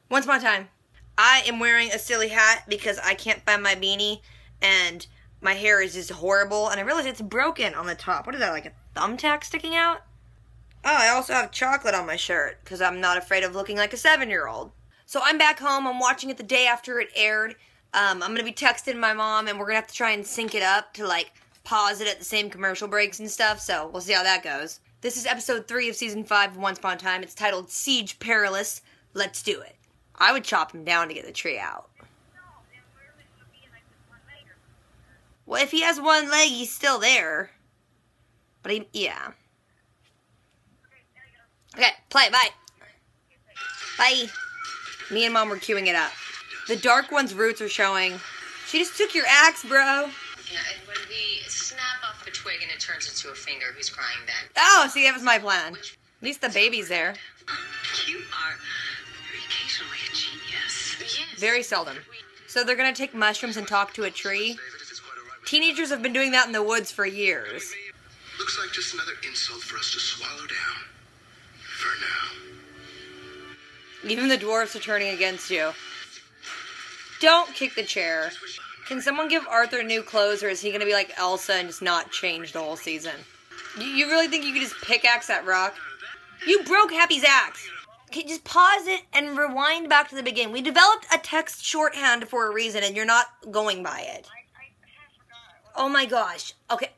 Once upon a time, I am wearing a silly hat because I can't find my beanie and my hair is just horrible and I realize it's broken on the top. What is that, like a thumbtack sticking out? Oh, I also have chocolate on my shirt because I'm not afraid of looking like a 7-year-old. So I'm back home. I'm watching it the day after it aired. I'm going to be texting my mom and we're going to have to try and sync it up to like pause it at the same commercial breaks and stuff. So we'll see how that goes. This is episode 3 of season 5 of Once Upon a Time. It's titled Siege Perilous. Let's do it. I would chop him down to get the tree out. Well, if he has one leg, he's still there. But yeah. Okay, play, bye. Bye. Me and Mom were queuing it up. The dark one's roots are showing. She just took your axe, bro. Yeah, and when we snap off the twig and it turns into a finger, who's crying then? Oh, see, that was my plan. At least the baby's there. You are very occasionally a genius. Yes. Very seldom. So they're gonna take mushrooms and talk to a tree? Teenagers have been doing that in the woods for years. Looks like just another insult for us to swallow down. For now. Even the dwarves are turning against you. Don't kick the chair. Can someone give Arthur new clothes, or is he going to be like Elsa and just not change the whole season? You really think you could just pickaxe that rock? You broke Happy's axe. Okay, just pause it and rewind back to the beginning. We developed a text shorthand for a reason, and you're not going by it. Oh my gosh. Okay,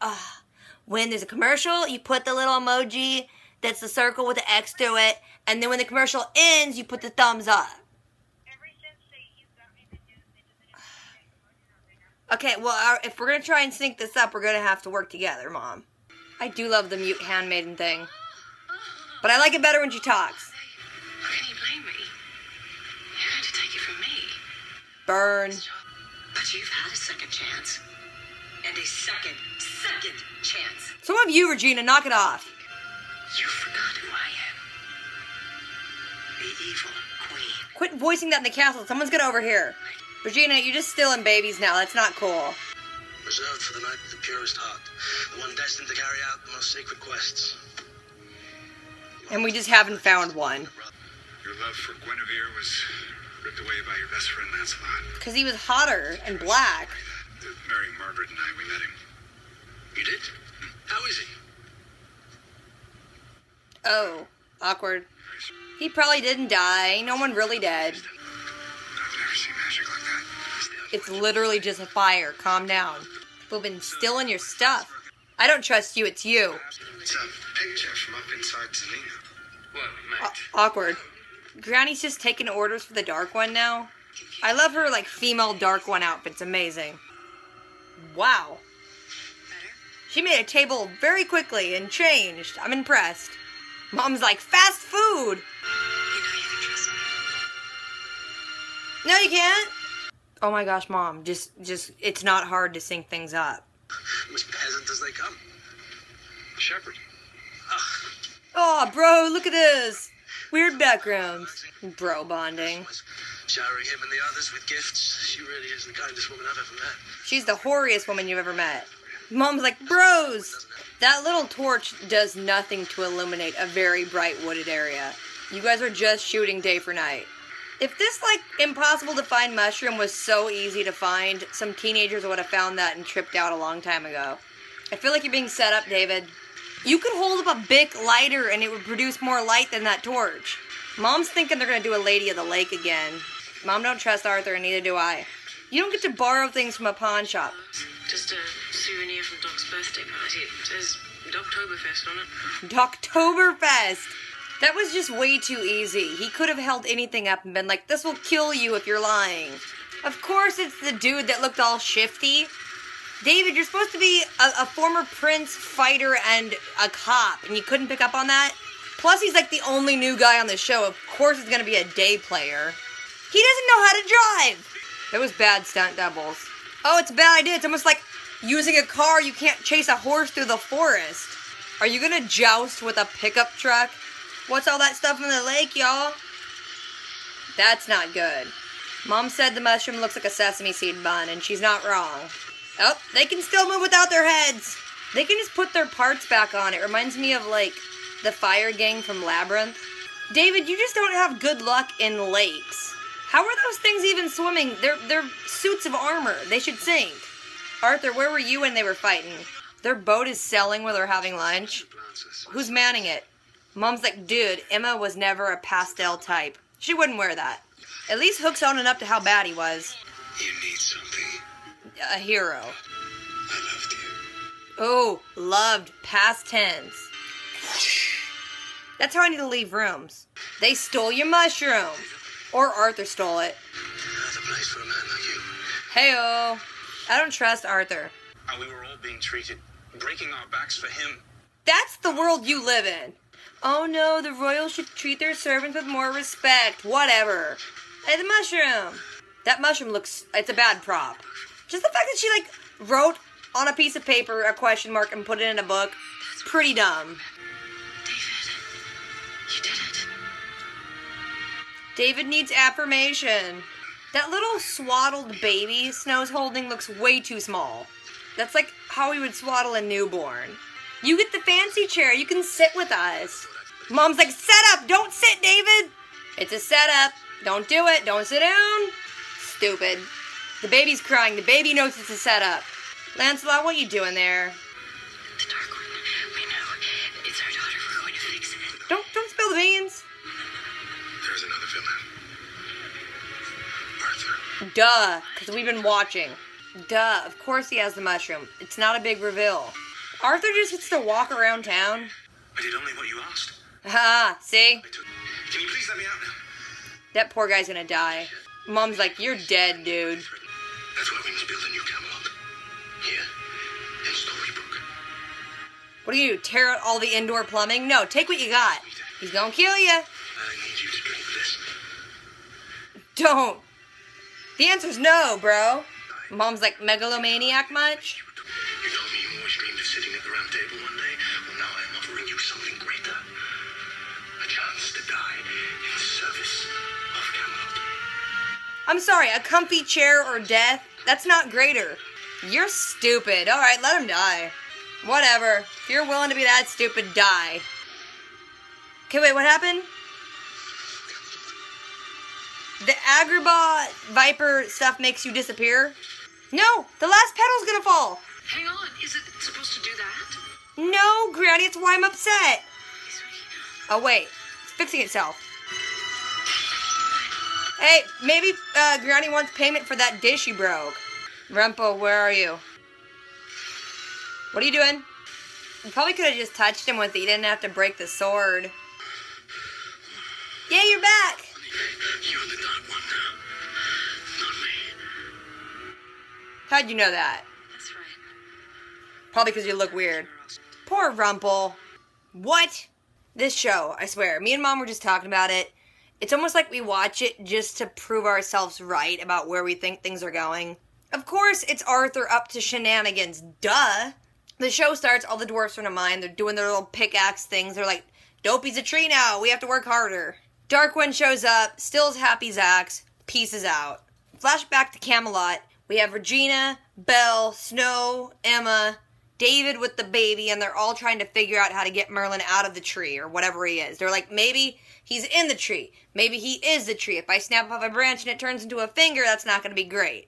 when there's a commercial, you put the little emoji that's the circle with the X to it, and then when the commercial ends, you put the thumbs up. Okay, well, if we're going to try and sync this up, we're going to have to work together, Mom. I do love the mute handmaiden thing. But I like it better when she talks. How can you blame me? You're going to take it from me. Burn. But you've had a second chance. And a second chance. Some of you, Regina, knock it off. You forgot who I am. The evil queen. Quit voicing that in the castle. Someone's going to overhear. Regina, you're just stealing babies now. That's not cool. Reserved for the knight with the purest heart. The one destined to carry out the most sacred quests. And we just haven't found one. Your love for Guinevere was ripped away by your best friend Lancelot. Because he was hotter and black. Marrying Margaret and I, we met him. You did? How is he? Oh, awkward. He probably didn't die. No one really dead. I've never seen magic like that. It's literally just a fire. Calm down. We've been stealing your stuff. I don't trust you, it's you. It's a picture from up inside Selena. What, mate? Awkward. Granny's just taking orders for the Dark One now. I love her, like, female Dark One outfit's amazing. Wow. She made a table very quickly and changed. I'm impressed. Mom's like, fast food! You know you can trust me. No, you can't. Oh my gosh, Mom. Just, it's not hard to sync things up. I'm as peasant as they come. Shepherd. Oh, bro, look at this. Weird backgrounds. Bro bonding. Showering him and the others with gifts. She really is the kindest woman I've ever met. She's the whoriest woman you've ever met. Mom's like, bros! That little torch does nothing to illuminate a very bright wooded area. You guys are just shooting day for night. If this, like, impossible to find mushroom was so easy to find, some teenagers would have found that and tripped out a long time ago. I feel like you're being set up, David. You could hold up a Bic lighter and it would produce more light than that torch. Mom's thinking they're gonna do a Lady of the Lake again. Mom don't trust Arthur and neither do I. You don't get to borrow things from a pawn shop. Just a souvenir from Doc's birthday party. It says Doctoberfest on it. Doctoberfest! That was just way too easy. He could have held anything up and been like, this will kill you if you're lying. Of course it's the dude that looked all shifty. David, you're supposed to be a former prince, fighter, and a cop, and you couldn't pick up on that? Plus, he's like the only new guy on the show. Of course he's gonna be a day player. He doesn't know how to drive! That was bad stunt doubles. Oh, it's a bad idea. It's almost like using a car. You can't chase a horse through the forest. Are you gonna joust with a pickup truck? What's all that stuff in the lake, y'all? That's not good. Mom said the mushroom looks like a sesame seed bun, and she's not wrong. Oh, they can still move without their heads. They can just put their parts back on. It reminds me of, like, the fire gang from Labyrinth. David, you just don't have good luck in lakes. How are those things even swimming? They're suits of armor. They should sink. Arthur, where were you when they were fighting? Their boat is sailing while they're having lunch. Who's manning it? Mom's like, dude, Emma was never a pastel type. She wouldn't wear that. At least Hook's owning up to how bad he was. You need something. A hero. I loved you. Oh, loved, past tense. That's how I need to leave rooms. They stole your mushroom. Or Arthur stole it. That's a place for a man like you. Hey-oh. I don't trust Arthur. And we were all being treated, breaking our backs for him. That's the world you live in. Oh no, the royals should treat their servants with more respect. Whatever. Hey, the mushroom. That mushroom looks, it's a bad prop. Just the fact that she, like, wrote on a piece of paper a question mark and put it in a book. Pretty dumb. David, you did it. David needs affirmation. That little swaddled baby Snow's holding looks way too small. That's like how we would swaddle a newborn. You get the fancy chair. You can sit with us. Mom's like, set up. Don't sit, David. It's a setup. Don't do it. Don't sit down. Stupid. The baby's crying. The baby knows it's a setup. Lancelot, what you doing there? The Dark One. We know. It's our daughter. We're going to fix it. Don't spill the beans. There's another villain. Arthur. Duh, because we've been watching. Duh, of course he has the mushroom. It's not a big reveal. Arthur just gets to walk around town. I did only what you asked. Ha, see? Can you please let me out now? That poor guy's gonna die. Mom's like, you're dead, dude. That's why we must build a new Camelot. Here, in Storybrooke. What do you do, tear out all the indoor plumbing? No, take what you got. He's gonna kill you. I need you to drink this. Don't. The answer's no, bro. Mom's like, megalomaniac much? You told me you always dreamed of sitting at the round table one day. Well, now I am offering you something greater. A chance to die in service of Camelot. I'm sorry, a comfy chair or death? That's not greater. You're stupid. Alright, let him die. Whatever. If you're willing to be that stupid, die. Okay, wait, what happened? The Agrabah Viper stuff makes you disappear? No, the last petal's gonna fall. Hang on. Is it supposed to do that? No, Granny, it's why I'm upset. He's Oh, wait. It's fixing itself. Hey, maybe Granny wants payment for that dish you broke. Rumpo, where are you? What are you doing? You probably could have just touched him with it. You didn't have to break the sword. Yeah, you're back. You're the Dark One now, not me. How'd you know that? That's right. Probably because you look weird. Poor Rumple. What? This show, I swear. Me and Mom were just talking about it. It's almost like we watch it just to prove ourselves right about where we think things are going. Of course, it's Arthur up to shenanigans. Duh. The show starts, all the dwarfs are in a mine. They're doing their little pickaxe things. They're like, Dopey's a tree now. We have to work harder. Darkwind shows up, steals Happy Zax, pieces out. Flashback to Camelot. We have Regina, Belle, Snow, Emma, David with the baby, and they're all trying to figure out how to get Merlin out of the tree, or whatever he is. They're like, maybe he's in the tree. Maybe he is the tree. If I snap off a branch and it turns into a finger, that's not going to be great.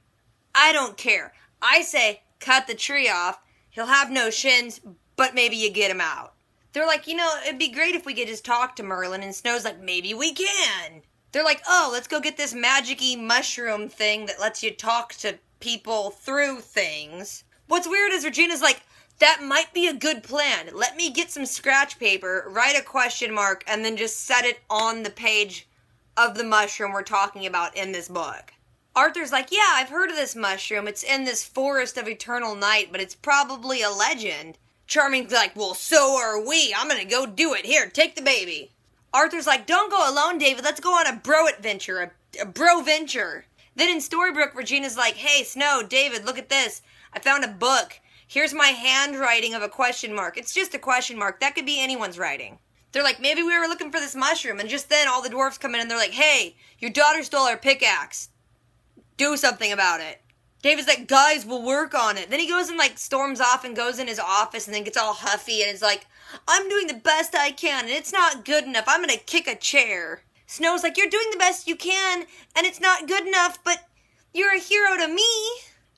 I don't care. I say, cut the tree off. He'll have no shins, but maybe you get him out. They're like, you know, it'd be great if we could just talk to Merlin, and Snow's like, maybe we can. They're like, oh, let's go get this magic-y mushroom thing that lets you talk to people through things. What's weird is Regina's like, that might be a good plan. Let me get some scratch paper, write a question mark, and then just set it on the page of the mushroom we're talking about in this book. Arthur's like, yeah, I've heard of this mushroom. It's in this forest of eternal night, but it's probably a legend. Charming's like, well, so are we. I'm gonna go do it. Here, take the baby. Arthur's like, don't go alone, David. Let's go on a bro-adventure, a bro-venture. Then in Storybrooke, Regina's like, hey, Snow, David, look at this. I found a book. Here's my handwriting of a question mark. It's just a question mark. That could be anyone's writing. They're like, maybe we were looking for this mushroom. And just then, all the dwarves come in and they're like, hey, your daughter stole our pickaxe. Do something about it. David's like, guys, we'll work on it. Then he goes and, like, storms off and goes in his office and then gets all huffy and is like, I'm doing the best I can and it's not good enough. I'm gonna kick a chair. Snow's like, you're doing the best you can, and it's not good enough, but you're a hero to me.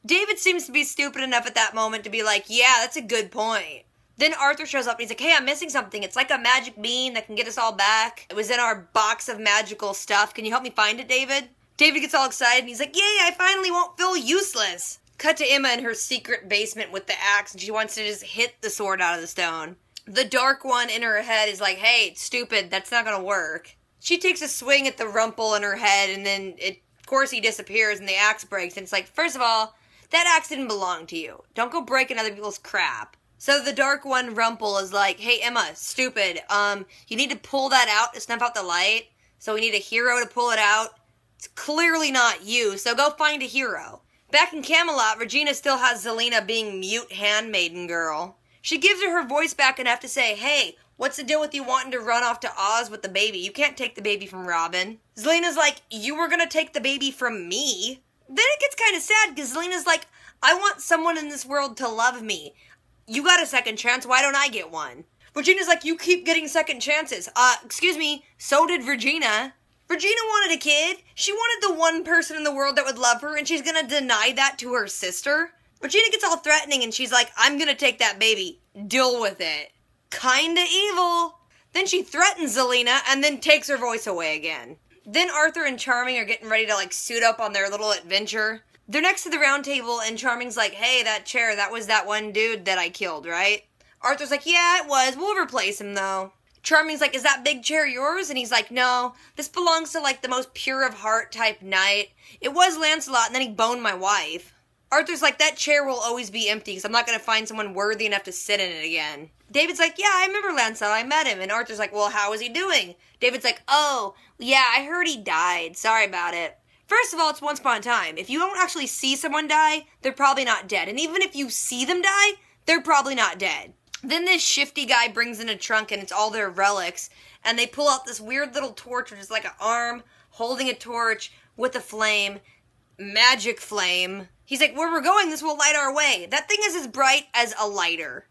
David seems to be stupid enough at that moment to be like, yeah, that's a good point. Then Arthur shows up and he's like, hey, I'm missing something. It's like a magic bean that can get us all back. It was in our box of magical stuff. Can you help me find it, David? David gets all excited and he's like, yay, I finally won't feel useless. Cut to Emma in her secret basement with the axe and she wants to just hit the sword out of the stone. The dark one in her head is like, hey, it's stupid. That's not gonna work. She takes a swing at the rumple in her head and then, of course, he disappears and the axe breaks. And it's like, first of all, that axe didn't belong to you. Don't go breaking other people's crap. So the dark one, Rumple, is like, hey, Emma, stupid. You need to pull that out to snuff out the light. So we need a hero to pull it out. It's clearly not you, so go find a hero. Back in Camelot, Regina still has Zelena being mute handmaiden girl. She gives her voice back enough to say, hey, what's the deal with you wanting to run off to Oz with the baby? You can't take the baby from Robin. Zelena's like, you were gonna take the baby from me? Then it gets kind of sad because Zelena's like, I want someone in this world to love me. You got a second chance, why don't I get one? Regina's like, you keep getting second chances. Excuse me, so did Regina. Regina wanted a kid. She wanted the one person in the world that would love her, and she's gonna deny that to her sister? Regina gets all threatening, and she's like, I'm gonna take that baby. Deal with it. Kinda evil. Then she threatens Zelena, and then takes her voice away again. Then Arthur and Charming are getting ready to, suit up on their little adventure. They're next to the round table, and Charming's like, hey, that chair, that was that one dude that I killed, right? Arthur's like, yeah, it was. We'll replace him, though. Charming's like, is that big chair yours? And he's like, no, this belongs to, the most pure of heart type knight. It was Lancelot, and then he boned my wife. Arthur's like, that chair will always be empty, because I'm not going to find someone worthy enough to sit in it again. David's like, yeah, I remember Lancelot, I met him. And Arthur's like, well, how is he doing? David's like, oh, yeah, I heard he died. Sorry about it. First of all, it's once upon a time. If you don't actually see someone die, they're probably not dead. And even if you see them die, they're probably not dead. Then this shifty guy brings in a trunk and it's all their relics. And they pull out this weird little torch, which is like an arm holding a torch with a flame. Magic flame. He's like, where we're going, this will light our way. That thing is as bright as a lighter.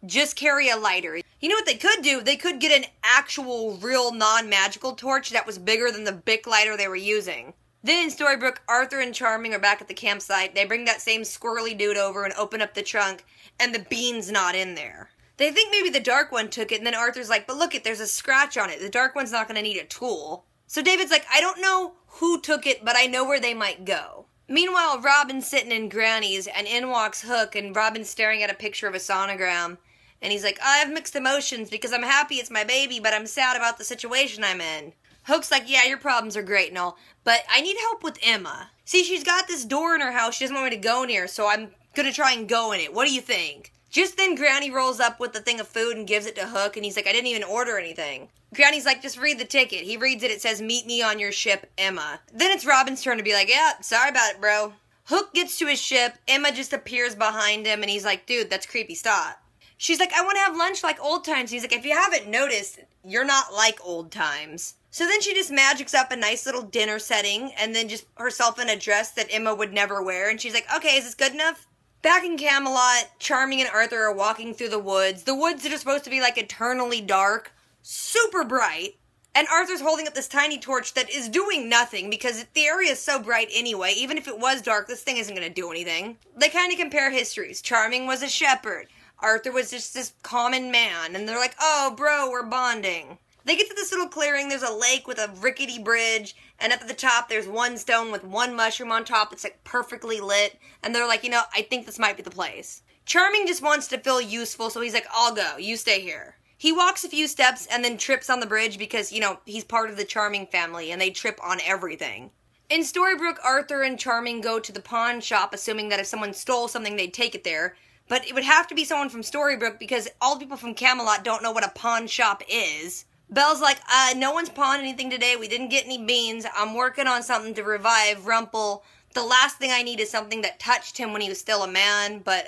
Just carry a lighter. You know what they could do? They could get an actual, real, non-magical torch that was bigger than the Bic lighter they were using. Then in Storybrooke, Arthur and Charming are back at the campsite. They bring that same squirrely dude over and open up the trunk, and the bean's not in there. They think maybe the Dark One took it, and then Arthur's like, but look there's a scratch on it. The Dark One's not going to need a tool. So David's like, I don't know who took it, but I know where they might go. Meanwhile, Robin's sitting in Granny's, and in walks Hook, and Robin's staring at a picture of a sonogram. And he's like, I have mixed emotions because I'm happy it's my baby, but I'm sad about the situation I'm in. Hook's like, yeah, your problems are great and all, but I need help with Emma. See, she's got this door in her house she doesn't want me to go near, so I'm gonna try and go in it. What do you think? Just then, Granny rolls up with the thing of food and gives it to Hook, and he's like, I didn't even order anything. Granny's like, just read the ticket. He reads it, it says, meet me on your ship, Emma. Then it's Robin's turn to be like, yeah, sorry about it, bro. Hook gets to his ship, Emma just appears behind him, and he's like, dude, that's creepy, stop. She's like, I want to have lunch like old times. He's like, if you haven't noticed, you're not like old times. So then she just magics up a nice little dinner setting and then just herself in a dress that Emma would never wear. And she's like, okay, is this good enough? Back in Camelot, Charming and Arthur are walking through the woods. The woods that are supposed to be eternally dark, super bright. And Arthur's holding up this tiny torch that is doing nothing because the area is so bright anyway. Even if it was dark, this thing isn't going to do anything. They kind of compare histories. Charming was a shepherd. Arthur was just this common man, and they're like, oh, bro, we're bonding. They get to this little clearing, there's a lake with a rickety bridge, and up at the top there's one stone with one mushroom on top that's perfectly lit, and they're like, I think this might be the place. Charming just wants to feel useful, so he's like, I'll go, you stay here. He walks a few steps and then trips on the bridge because, he's part of the Charming family, and they trip on everything. In Storybrooke, Arthur and Charming go to the pawn shop, assuming that if someone stole something, they'd take it there. But it would have to be someone from Storybrooke because all the people from Camelot don't know what a pawn shop is. Belle's like, no one's pawned anything today. We didn't get any beans. I'm working on something to revive Rumple. The last thing I need is something that touched him when he was still a man, but,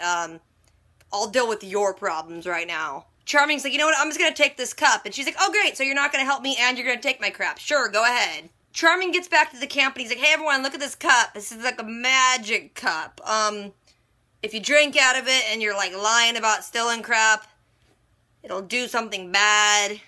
I'll deal with your problems right now. Charming's like, you know what, I'm just gonna take this cup. And she's like, oh great, so you're not gonna help me and you're gonna take my crap. Sure, go ahead. Charming gets back to the camp and he's like, hey everyone, look at this cup. This is like a magic cup. If you drink out of it and you're lying about stealing crap, it'll do something bad.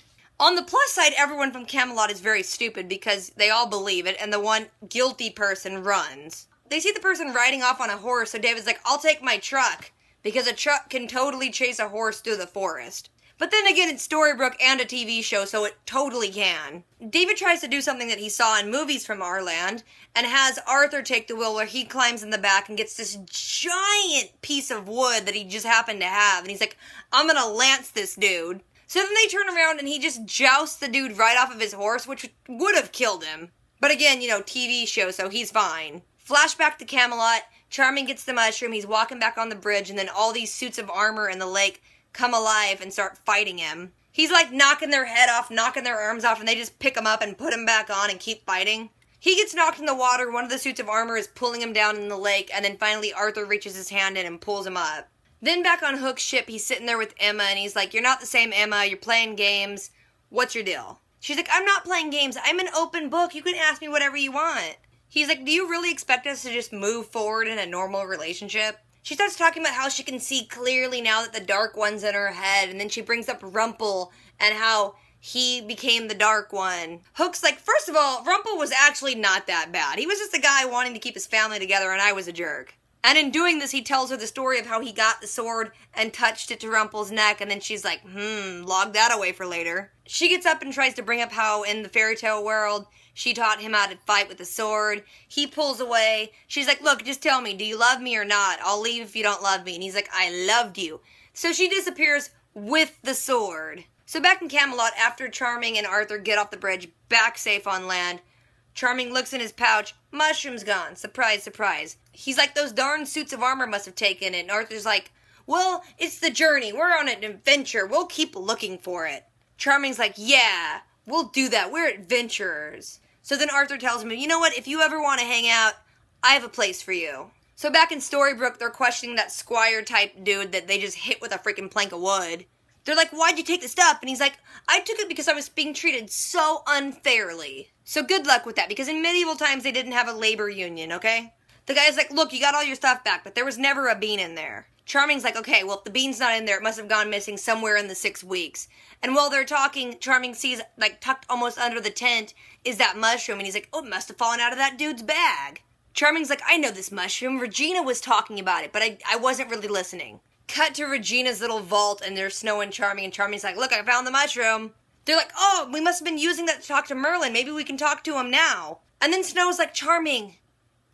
On the plus side, everyone from Camelot is very stupid because they all believe it, and the one guilty person runs. They see the person riding off on a horse, so David's like, I'll take my truck, because a truck can totally chase a horse through the forest. But then again, it's Storybrooke and a TV show, so it totally can. David tries to do something that he saw in movies from our land, and has Arthur take the wheel where he climbs in the back and gets this giant piece of wood that he just happened to have, and he's like, I'm gonna lance this dude. So then they turn around and he just jousts the dude right off of his horse, which would have killed him. But again, TV show, so he's fine. Flashback to Camelot, Charming gets the mushroom, he's walking back on the bridge, and then all these suits of armor in the lake come alive and start fighting him. He's like knocking their head off, knocking their arms off, and they just pick him up and put him back on and keep fighting. He gets knocked in the water, one of the suits of armor is pulling him down in the lake, and then finally Arthur reaches his hand in and pulls him up. Then back on Hook's ship, he's sitting there with Emma, and he's like, you're not the same Emma, you're playing games. What's your deal? She's like, I'm not playing games, I'm an open book, you can ask me whatever you want. He's like, do you really expect us to just move forward in a normal relationship? She starts talking about how she can see clearly now that the Dark One's in her head, and then she brings up Rumple, and how he became the Dark One. Hook's like, first of all, Rumple was actually not that bad. He was just a guy wanting to keep his family together, and I was a jerk. And in doing this, he tells her the story of how he got the sword and touched it to Rumple's neck, and then she's like, log that away for later. She gets up and tries to bring up how in the fairy tale world, she taught him how to fight with a sword. He pulls away. She's like, look, just tell me, do you love me or not? I'll leave if you don't love me. And he's like, I loved you. So she disappears with the sword. So back in Camelot, after Charming and Arthur get off the bridge, back safe on land, Charming looks in his pouch, mushroom's gone. Surprise, surprise. He's like, those darn suits of armor must have taken it. And Arthur's like, well, it's the journey. We're on an adventure. We'll keep looking for it. Charming's like, yeah, we'll do that. We're adventurers. So then Arthur tells him, you know what? If you ever want to hang out, I have a place for you. So back in Storybrooke, they're questioning that squire-type dude that they just hit with a freaking plank of wood. They're like, why'd you take the stuff? And he's like, I took it because I was being treated so unfairly. So good luck with that, because in medieval times they didn't have a labor union, okay? The guy's like, look, you got all your stuff back, but there was never a bean in there. Charming's like, okay, well, if the bean's not in there, it must have gone missing somewhere in the 6 weeks. And while they're talking, Charming sees, like, tucked almost under the tent is that mushroom, and he's like, oh, it must have fallen out of that dude's bag. Charming's like, I know this mushroom. Regina was talking about it, but I wasn't really listening. Cut to Regina's little vault, and there's Snow and Charming's like, look, I found the mushroom. They're like, oh, we must have been using that to talk to Merlin. Maybe we can talk to him now. And then Snow's like, Charming,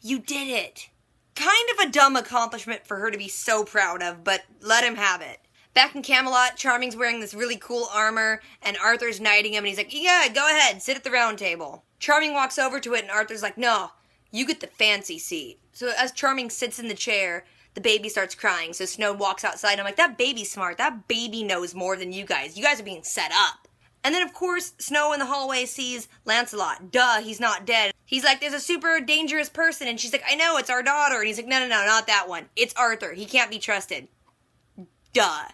you did it. Kind of a dumb accomplishment for her to be so proud of, but let him have it. Back in Camelot, Charming's wearing this really cool armor, and Arthur's knighting him, and he's like, yeah, go ahead, sit at the round table. Charming walks over to it, and Arthur's like, no, you get the fancy seat. So as Charming sits in the chair, the baby starts crying, so Snow walks outside. I'm like, that baby's smart. That baby knows more than you guys. You guys are being set up. And then, of course, Snow in the hallway sees Lancelot. Duh, he's not dead. He's like, there's a super dangerous person, and she's like, I know, it's our daughter. And he's like, no, not that one. It's Arthur. He can't be trusted. Duh.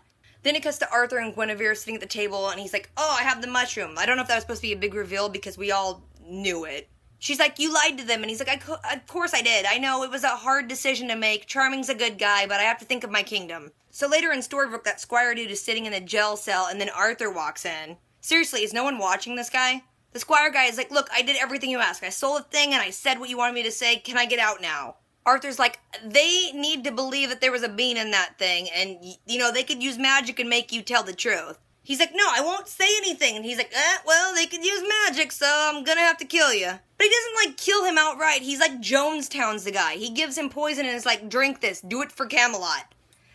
Then it cuts to Arthur and Guinevere sitting at the table, and he's like, oh, I have the mushroom. I don't know if that was supposed to be a big reveal because we all knew it. She's like, you lied to them. And he's like, of course I did. I know, it was a hard decision to make. Charming's a good guy, but I have to think of my kingdom. So later in Storybrooke, that squire dude is sitting in the jail cell, and then Arthur walks in. Seriously, is no one watching this guy? The squire guy is like, look, I did everything you asked. I stole a thing, and I said what you wanted me to say. Can I get out now? Arthur's like, they need to believe that there was a bean in that thing, and, they could use magic and make you tell the truth. He's like, no, I won't say anything. And he's like, well, they could use magic, so I'm gonna have to kill you. But he doesn't, kill him outright. He's like Jonestown's the guy. He gives him poison and is like, drink this. Do it for Camelot.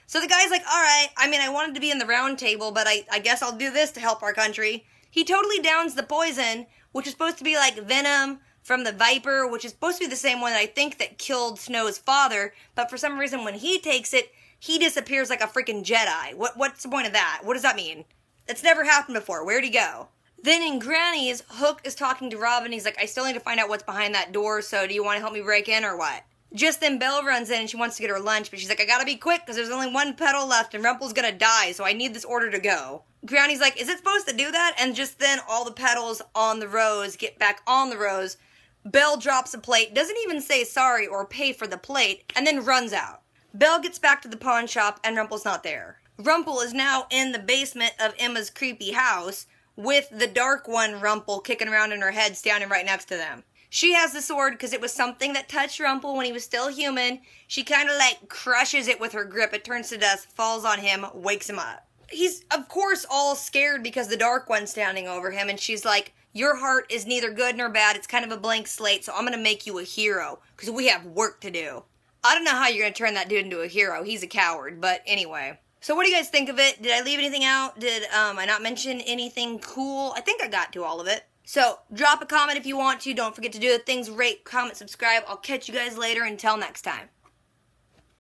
So the guy's like, all right, I wanted to be in the round table, but I guess I'll do this to help our country. He totally downs the poison, which is supposed to be like venom from the viper, which is supposed to be the same one that I think that killed Snow's father, but for some reason when he takes it, he disappears like a freaking Jedi. What's the point of that? What does that mean? That's never happened before. Where'd he go? Then in Granny's, Hook is talking to Robin. He's like, I still need to find out what's behind that door, so do you want to help me break in or what? Just then Belle runs in and she wants to get her lunch, but she's like, I gotta be quick because there's only one petal left and Rumple's gonna die, so I need this order to go. Granny's like, is it supposed to do that? And just then all the petals on the rose get back on the rose. Belle drops a plate, doesn't even say sorry or pay for the plate, and then runs out. Belle gets back to the pawn shop and Rumple's not there. Rumple is now in the basement of Emma's creepy house with the Dark One, Rumple, kicking around in her head, standing right next to them. She has the sword because it was something that touched Rumple when he was still human. She kind of like crushes it with her grip. It turns to dust, falls on him, wakes him up. He's, of course, all scared because the Dark One's standing over him, and she's like, your heart is neither good nor bad. It's kind of a blank slate, so I'm going to make you a hero because we have work to do. I don't know how you're going to turn that dude into a hero. He's a coward, but anyway. So what do you guys think of it? Did I leave anything out? Did I not mention anything cool? I think I got to all of it. So drop a comment if you want to. Don't forget to do the things, rate, comment, subscribe. I'll catch you guys later. Until next time.